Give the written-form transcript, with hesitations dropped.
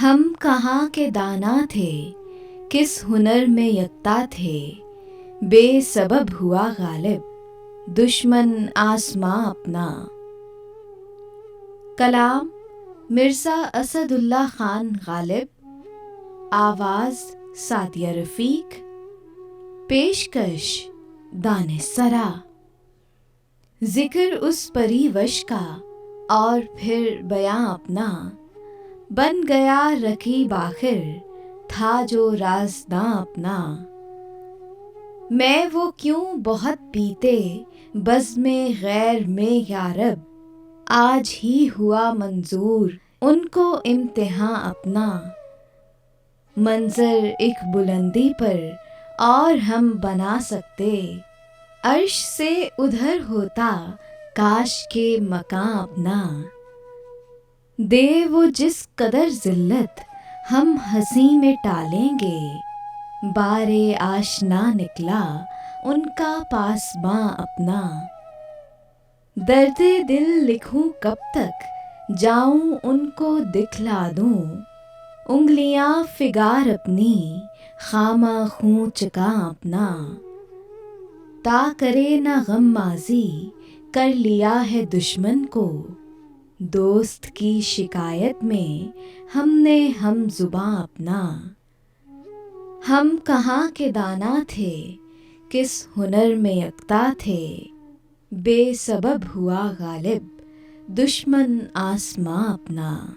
हम कहाँ के दाना थे, किस हुनर में यकता थे। बेसबब हुआ गालिब, दुश्मन आसमां अपना। कलाम मिर्ज़ा असदुल्ला खान गालिब। आवाज़ सादिया रफ़ीक। पेशकश दानिस्सरा। ज़िक्र उस परिवश का और फिर बयां अपना। बन गया रकीब आखिर, था जो राज़दां अपना। मैं वो क्यों बहुत बीते बज़्म गैर में यारब। आज ही हुआ मंजूर उनको इम्तिहां अपना। मंजर एक बुलंदी पर और हम बना सकते। अर्श से उधर होता काश के मकां अपना। दे वो जिस कदर ज़िल्लत हम हंसी में टालेंगे। बारे आशना निकला उनका पासबां अपना। दर्दे दिल लिखूं कब तक, जाऊं उनको दिखला दूं। उंगलियां फिगार अपनी खामा खूं चका अपना। ता करे न गम माज़ी कर लिया है दुश्मन को। दोस्त की शिकायत में हमने हम ज़ुबां अपना। हम कहाँ के दाना थे, किस हुनर में यकता थे। बेसबब हुआ गालिब, दुश्मन आसमां अपना।